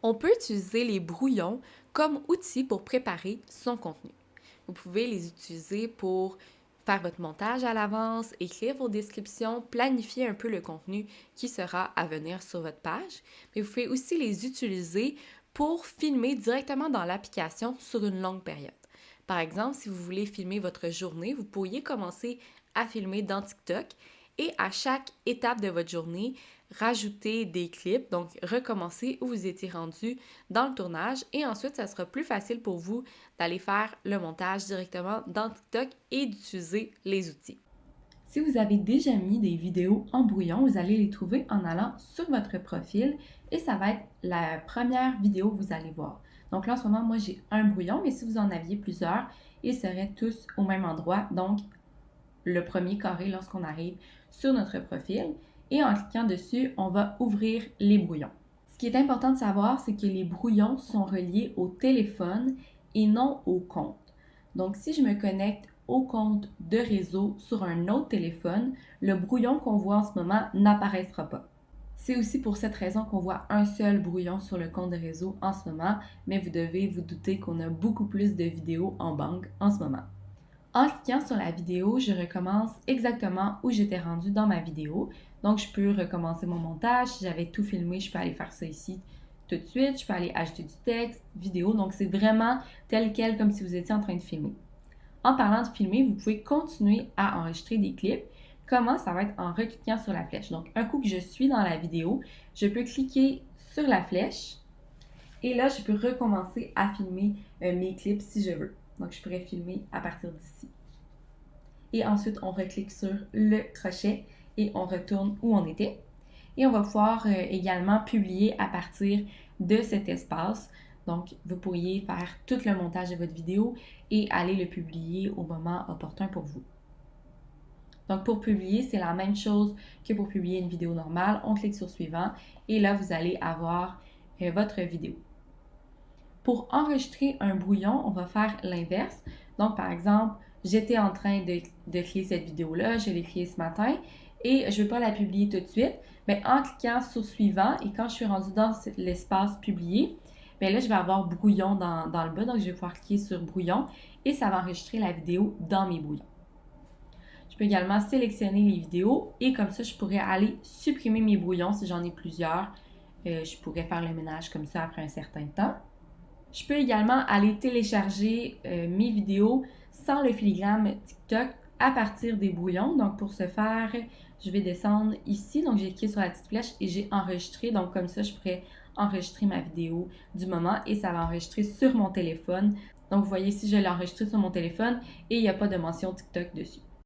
On peut utiliser les brouillons comme outil pour préparer son contenu. Vous pouvez les utiliser pour faire votre montage à l'avance, écrire vos descriptions, planifier un peu le contenu qui sera à venir sur votre page. Mais vous pouvez aussi les utiliser pour filmer directement dans l'application sur une longue période. Par exemple, si vous voulez filmer votre journée, vous pourriez commencer à filmer dans TikTok et à chaque étape de votre journée, rajouter des clips, donc recommencer où vous étiez rendu dans le tournage et ensuite, ça sera plus facile pour vous d'aller faire le montage directement dans TikTok et d'utiliser les outils. Si vous avez déjà mis des vidéos en brouillon, vous allez les trouver en allant sur votre profil et ça va être la première vidéo que vous allez voir. Donc là, en ce moment, moi, j'ai un brouillon, mais si vous en aviez plusieurs, ils seraient tous au même endroit. Donc, le premier carré lorsqu'on arrive sur notre profil et en cliquant dessus, on va ouvrir les brouillons. Ce qui est important de savoir, c'est que les brouillons sont reliés au téléphone et non au compte. Donc, si je me connecte au compte de réseau sur un autre téléphone, le brouillon qu'on voit en ce moment n'apparaîtra pas. C'est aussi pour cette raison qu'on voit un seul brouillon sur le compte de réseau en ce moment, mais vous devez vous douter qu'on a beaucoup plus de vidéos en banque en ce moment. En cliquant sur la vidéo, je recommence exactement où j'étais rendue dans ma vidéo. Donc, je peux recommencer mon montage. Si j'avais tout filmé, je peux aller faire ça ici tout de suite. Je peux aller ajouter du texte, vidéo. Donc, c'est vraiment tel quel comme si vous étiez en train de filmer. En parlant de filmer, vous pouvez continuer à enregistrer des clips. Comment? Ça va être en recliquant sur la flèche. Donc, un coup que je suis dans la vidéo, je peux cliquer sur la flèche et là, je peux recommencer à filmer mes clips si je veux. Donc, je pourrais filmer à partir d'ici. Et ensuite, on reclique sur le crochet et on retourne où on était. Et on va pouvoir également publier à partir de cet espace. Donc, vous pourriez faire tout le montage de votre vidéo et aller le publier au moment opportun pour vous. Donc, pour publier, c'est la même chose que pour publier une vidéo normale. On clique sur suivant et là, vous allez avoir votre vidéo. Pour enregistrer un brouillon, on va faire l'inverse. Donc, par exemple, j'étais en train de créer cette vidéo-là, je l'ai créée ce matin et je ne vais pas la publier tout de suite. Mais en cliquant sur suivant et quand je suis rendue dans l'espace publier, bien là, je vais avoir brouillon dans le bas. Donc, je vais pouvoir cliquer sur brouillon et ça va enregistrer la vidéo dans mes brouillons. Je peux également sélectionner les vidéos et comme ça, je pourrais aller supprimer mes brouillons si j'en ai plusieurs. Je pourrais faire le ménage comme ça après un certain temps. Je peux également aller télécharger mes vidéos sans le filigrane TikTok à partir des brouillons. Donc, pour ce faire, je vais descendre ici. Donc, j'ai cliqué sur la petite flèche et j'ai enregistré. Donc, comme ça, je pourrais enregistrer ma vidéo du moment et ça va enregistrer sur mon téléphone. Donc, vous voyez ici, je l'ai enregistré sur mon téléphone et il n'y a pas de mention TikTok dessus.